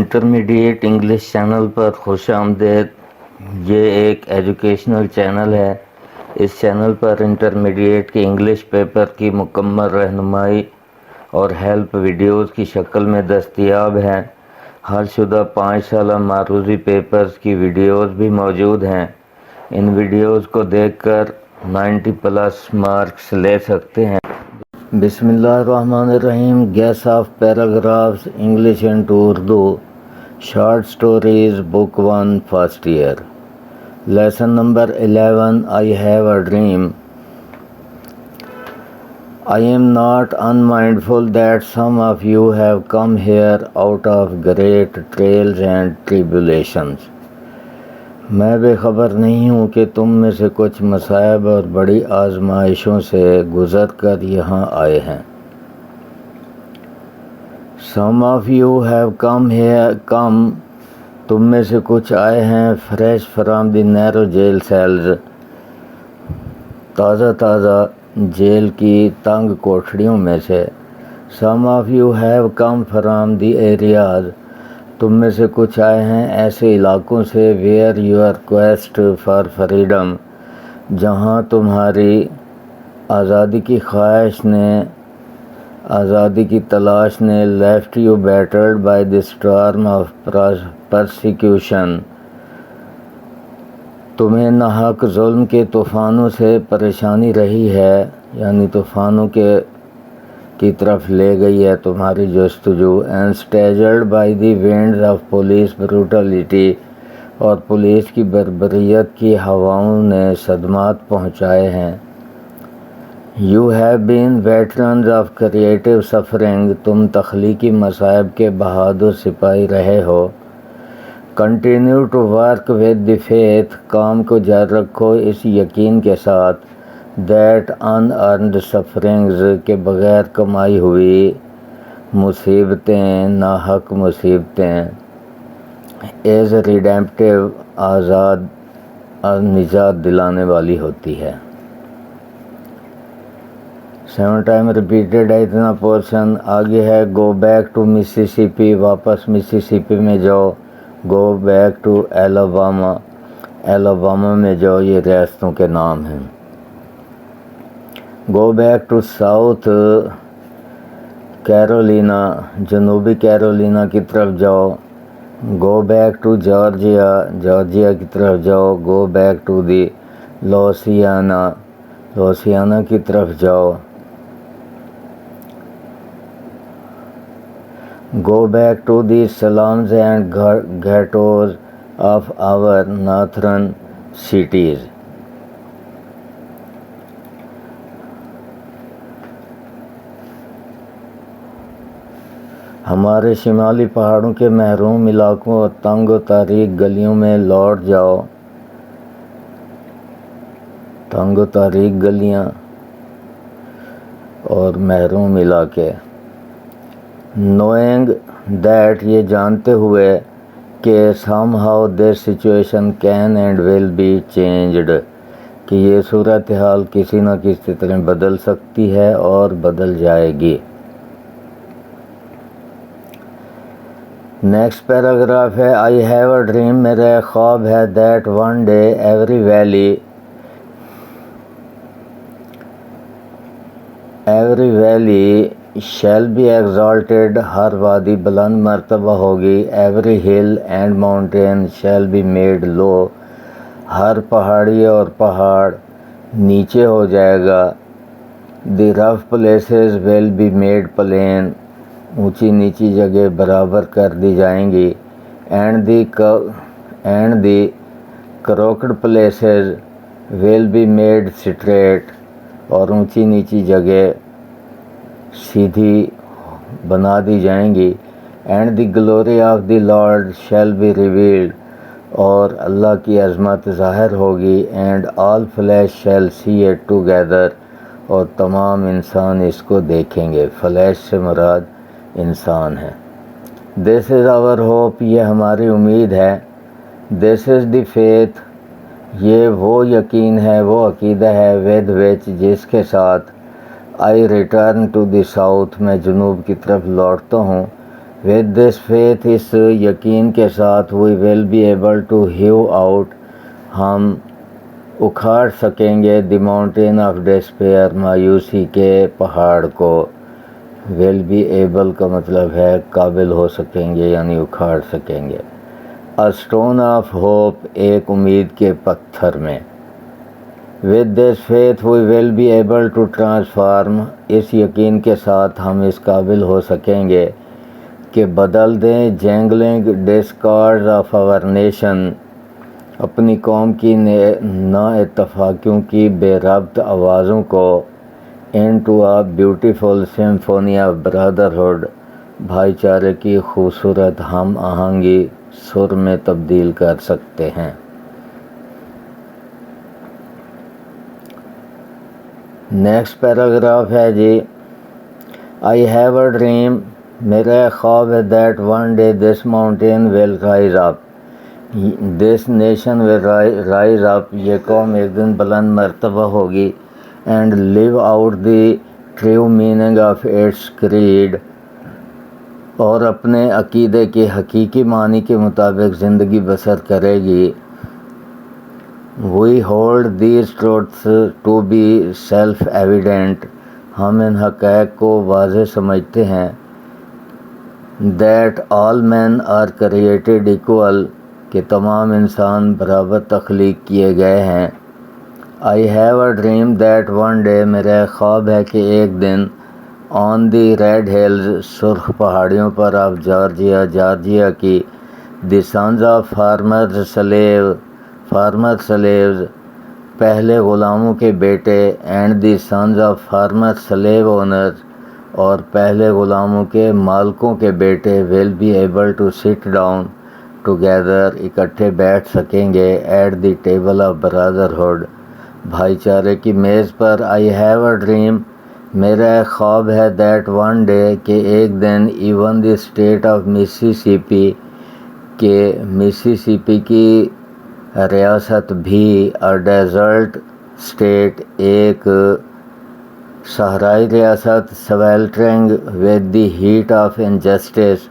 Intermediate English channel پر خوش آمدید۔ یہ ایک ایجوکیشنل چینل ہے۔ اس چینل پر انٹرمیڈیٹ کے انگلش پیپر کی مکمل رہنمائی اور ہیلپ ویڈیوز کی شکل میں دستیاب ہیں۔ حل شدہ 5 سالہ معروضی پیپرز کی ویڈیوز بھی موجود ہیں۔ ان ویڈیوز کو دیکھ کر 90+ مارکس لے سکتے ہیں۔ بسم اللہ الرحمن الرحیم۔ Guess of paragraphs English into Urdu, short stories, book 1، first year, lesson number 11، I have a dream. I am not unmindful that some of you have come here out of great trials and tribulations۔ میں بے خبر نہیں ہوں کہ تم میں سے کچھ مصائب اور بڑی آزمائشوں سے گزر کر یہاں آئے ہیں۔ Some of you have come تم میں سے کچھ آئے ہیں fresh from the narrow jail cells، تازہ جیل کی تنگ کوٹھڑیوں میں سے۔ Some of you have come from the areas تم میں سے کچھ آئے ہیں ایسے علاقوں سے where your quest for freedom جہاں تمہاری آزادی کی خواہش نے، آزادی کی تلاش نے left you battered by the storm of persecution تمہیں ناحق ظلم کے طوفانوں سے پریشانی رہی ہے، یعنی طوفانوں کی طرف لے گئی ہے تمہاری جستجو۔ and staggered by the winds of police brutality اور پولیس کی بربریت کی ہواؤں نے صدمات پہنچائے ہیں۔ you have been veterans of creative suffering تم تخلیقی مصائب کے بہادر سپاہی رہے ہو۔ continue to work with the faith کام کو جاری رکھو اس یقین کے ساتھ that unearned sufferings کے بغیر کمائی ہوئی مصیبتیں، ناحق مصیبتیں as redemptive آزاد نجات دلانے والی ہوتی ہے۔ 7 ٹائم ریپیٹڈ ہے اتنا پورشن۔ آگے ہے go back to Mississippi واپس مسیسپی میں جاؤ، go back to Alabama Alabama میں جاؤ، یہ ریاستوں کے نام ہیں۔ go back to South Carolina جنوبی کیرولینا کی طرف جاؤ۔ go back to Georgia Georgia کی طرف جاؤ۔ go back to the لوسیانا کی طرف جاؤ۔ go back to the slums and ghettos of our northern cities ہمارے شمالی پہاڑوں کے محروم علاقوں اور تنگ و تاریک گلیوں میں لوٹ جاؤ۔ تنگ و تاریک گلیاں اور محروم علاقے۔ knowing that یہ جانتے ہوئے کہ somehow this situation can and will be changed کہ یہ صورتحال کسی نہ کسی طرح بدل سکتی ہے اور بدل جائے گی۔ نیکسٹ پیراگراف ہے I have a dream میرا ایک خواب ہے that one day every valley shall be exalted ہر وادی بلند مرتبہ ہوگی۔ every hill and mountain shall be made low ہر پہاڑی اور پہاڑ نیچے ہو جائے گا۔ the rough places will be made plain اونچی نیچی جگہ برابر کر دی جائیں گی۔ and the crooked places will be made straight اور اونچی نیچی جگہ سیدھی بنا دی جائیں گی۔ and the glory of the Lord shall be revealed اور اللہ کی عظمت ظاہر ہوگی۔ and all flesh shall see it together اور تمام انسان اس کو دیکھیں گے۔ فلیش سے مراد انسان ہے۔ this is our hope یہ ہماری امید ہے۔ this is the faith یہ وہ یقین ہے، وہ عقیدہ ہے with which جس کے ساتھ I return to the south میں جنوب کی طرف لوٹتا ہوں۔ With this faith, اس یقین کے ساتھ we will be able to hew out, ہم اکھاڑ سکیں گے the mountain of despair, مایوسی کے پہاڑ کو. will be able کا مطلب ہے قابل ہو سکیں گے یعنی اکھاڑ سکیں گے. A stone of hope, ایک امید کے پتھر میں. With this faith we will be able to transform, اس یقین کے ساتھ ہم اس قابل ہو سکیں گے کہ بدل دیں jangling discords of our nation, اپنی قوم کی نا اتفاقیوں کی بے ربط آوازوں کو into a beautiful symphony of brotherhood, بھائی چارے کی خوبصورت ہم آہنگی سر میں تبدیل کر سکتے ہیں. نیکسٹ پیراگراف ہے جی. I have a dream, میرا خواب ہے that one day this mountain will rise up, this nation will rise up, یہ قوم ایک دن بلند مرتبہ ہوگی, and live out the true meaning of its creed, اور اپنے عقیدے کے حقیقی معنی کے مطابق زندگی بسر کرے گی. We hold these truths to be self-evident, ہم ان حقائق کو واضح سمجھتے ہیں. That all men are created equal, کہ تمام انسان برابر تخلیق کیے گئے ہیں. I have a dream that one day, میرا خواب ہے کہ ایک دن on the red hills, سرخ پہاڑیوں پر آف جارجیا کی, the sons of farmer slaves, پہلے غلاموں کے بیٹے, and the sons of farmer slave owners, اور پہلے غلاموں کے مالکوں کے بیٹے, will be able to sit down together, اکٹھے بیٹھ سکیں گے, at the table of brotherhood, بھائی چارے کی میز پر. I have a dream, میرا ایک خواب ہے that one day, کہ ایک دن even the state of Mississippi, کہ مسیسپی کی ریاست بھی, a desert state, ایک صحرائی ریاست, sweltering with the heat of injustice,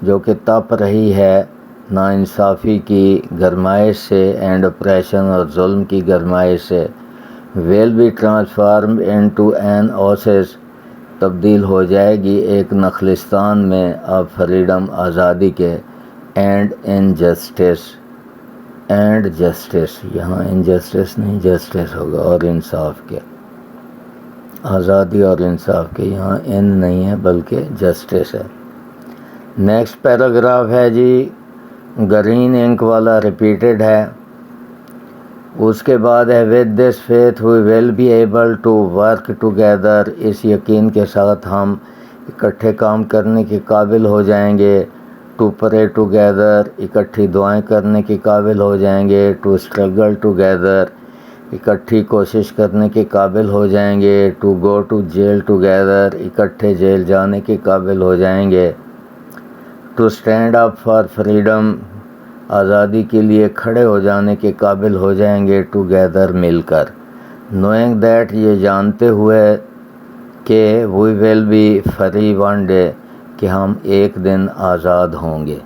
جو کہ تپ رہی ہے ناانصافی کی گرمائش سے, and oppression, اور ظلم کی گرمائش سے, will be transformed into an oasis, تبدیل ہو جائے گی ایک نخلستان میں, of freedom, آزادی کے, and injustice, یہاں injustice نہیں justice ہوگا, اور انصاف کے, آزادی اور انصاف کے, یہاں ان نہیں ہے بلکہ justice ہے. نیکسٹ پیراگراف ہے جی, گرین انک والا ریپیٹڈ ہے. اس کے بعد ہے with this faith we will be able to work together, اس یقین کے ساتھ ہم اکٹھے کام کرنے کے قابل ہو جائیں گے. to pray together, اکٹھی دعائیں کرنے کے قابل ہو جائیں گے. to struggle together, اکٹھی کوشش کرنے کے قابل ہو جائیں گے. to go to jail together, اکٹھے جیل جانے کے قابل ہو جائیں گے. to stand up for freedom, آزادی کے لیے کھڑے ہو جانے کے قابل ہو جائیں گے. together, مل کر. knowing that, یہ جانتے ہوئے کہ we will be free one day, کہ ہم ایک دن آزاد ہوں گے.